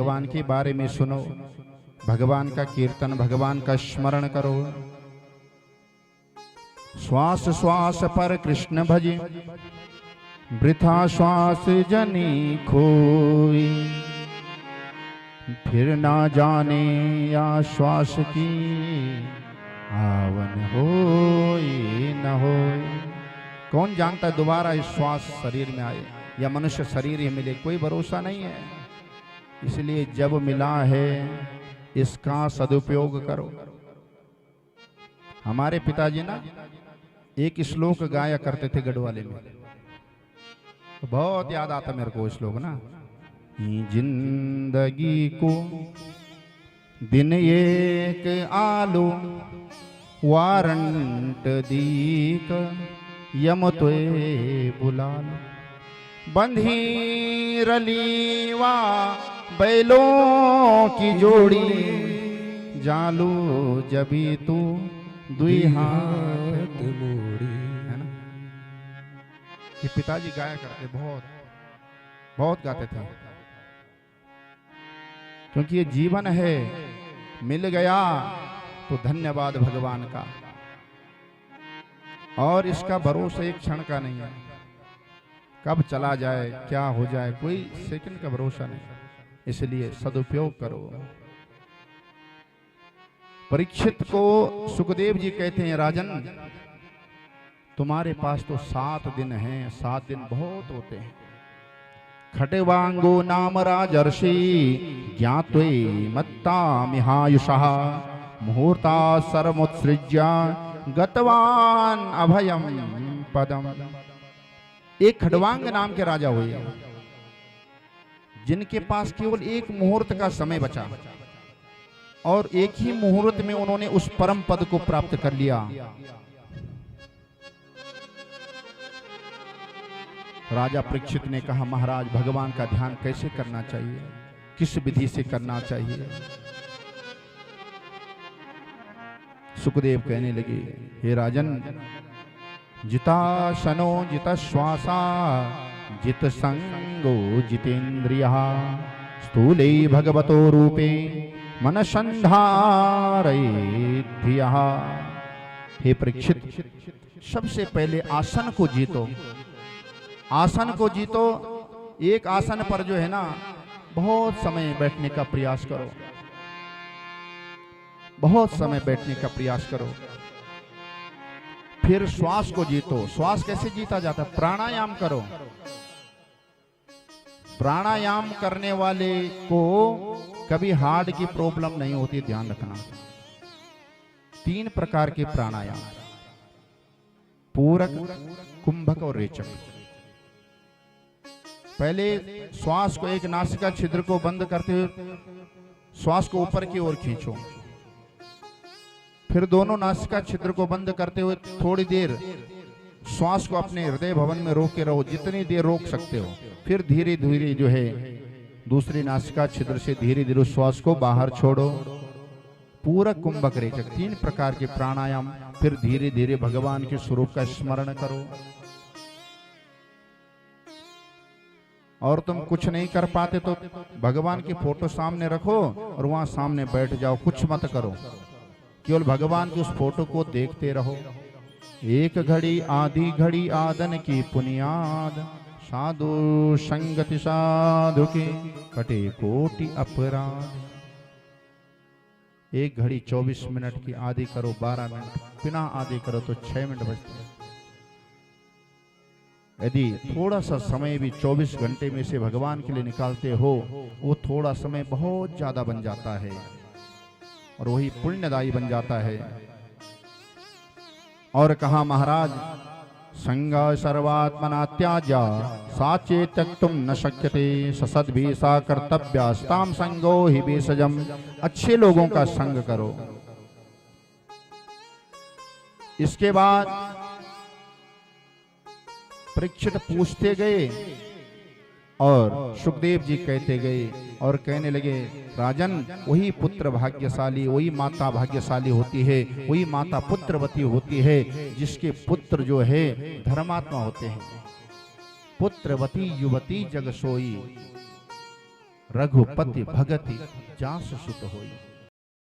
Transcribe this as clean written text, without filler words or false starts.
भगवान के बारे में सुनो, भगवान का कीर्तन, भगवान का स्मरण करो। श्वास श्वास पर कृष्ण भजे, वृथा श्वास जनी खोई। फिर ना जाने या श्वास की आवन होई न होई। कौन जानता है दोबारा इस श्वास शरीर में आए या मनुष्य शरीर ही मिले, कोई भरोसा नहीं है। इसलिए जब मिला है इसका सदुपयोग करो। हमारे पिताजी ना एक श्लोक गाया करते थे गढ़वाले में, तो बहुत याद आता मेरे को श्लोक ना। जिंदगी को दिन एक आलो, वारंट दीक यम त्वे बुलाल। बंधी रलीवा बैलों की जोड़ी, जालू जबी तू दुई हाथ मोड़ी। है ना, ये पिताजी गाया करते, बहुत बहुत गाते थे, क्योंकि ये जीवन है, मिल गया तो धन्यवाद भगवान का। और इसका भरोसा एक क्षण का नहीं है, कब चला जाए क्या हो जाए कोई सेकंड का भरोसा नहीं। इसलिए सदुपयोग करो। परीक्षित को सुखदेव जी कहते हैं, राजन तुम्हारे पास तो 7 दिन हैं, 7 दिन बहुत होते हैं। खटवांगो नाम राजर्षि, ज्ञात्वे मत्ता मिहायुषः। मुहूर्ता सर्वमुत्सृज्य, गतवान अभयम पदम। एक खडवांग नाम के राजा हुए, जिनके पास केवल एक मुहूर्त का समय बचा और एक ही मुहूर्त में उन्होंने उस परम पद को प्राप्त कर लिया। राजा परीक्षित ने कहा, महाराज भगवान का ध्यान कैसे करना चाहिए, किस विधि से करना चाहिए। सुखदेव कहने लगे, हे राजन, जिताशनो जित श्वासा, जित संगो जितेन्द्रियः। स्थूले भगवतो रूपे मनसंधारयेद्धियः। हे परीक्षित, सबसे पहले आसन को जीतो, आसन को जीतो। एक आसन पर जो है ना बहुत समय बैठने का प्रयास करो, बहुत समय बैठने का प्रयास करो। फिर श्वास को जीतो। श्वास कैसे जीता जाता है? प्राणायाम करो। प्राणायाम करने वाले को कभी हार्ट की प्रॉब्लम नहीं होती, ध्यान रखना। 3 प्रकार के प्राणायाम, पूरक, कुंभक और रेचक। पहले श्वास को, एक नासिका छिद्र को बंद करते हुए श्वास को ऊपर की ओर खींचो। फिर दोनों नासिका छिद्र को बंद करते हुए थोड़ी देर श्वास को अपने हृदय भवन में रोक के रहो, जितनी देर रोक सकते हो। फिर धीरे धीरे जो है दूसरी नासिका छिद्र से धीरे धीरे श्वास को बाहर छोड़ो। पूरक, कुंभक, रेचक, 3 प्रकार के प्राणायाम। फिर धीरे धीरे भगवान के स्वरूप का स्मरण करो। और तुम कुछ नहीं कर पाते तो भगवान की फोटो सामने रखो और वहां सामने बैठ जाओ, कुछ मत करो, केवल भगवान की उस फोटो को देखते रहो। एक घड़ी आधी घड़ी आदन की पुनियाद, साधु संगति साधु के कटे कोटि अपराध। एक घड़ी 24 मिनट की, आधी करो 12 मिनट, बिना आधी करो तो 6 मिनट बचते हैं। यदि थोड़ा सा समय भी 24 घंटे में से भगवान के लिए निकालते हो, वो थोड़ा समय बहुत ज्यादा बन जाता है और वही पुण्यदायी बन जाता है। और कहा महाराज, संग सर्वात्मना त्याज्य साचे त्यक्तुम न शक्यते, ससद्भि सा कर्तव्यास्ताम संगो हि भेषजम। अच्छे लोगों का संग करो। इसके बाद परीक्षित पूछते गए और सुखदेव जी कहते गए और कहने लगे, राजन वही पुत्र भाग्यशाली, वही माता भाग्यशाली होती है, वही माता पुत्रवती होती है जिसके पुत्र जो है धर्मात्मा होते हैं। पुत्रवती युवती जग सोई। रघुपति भगति जास सुत होई।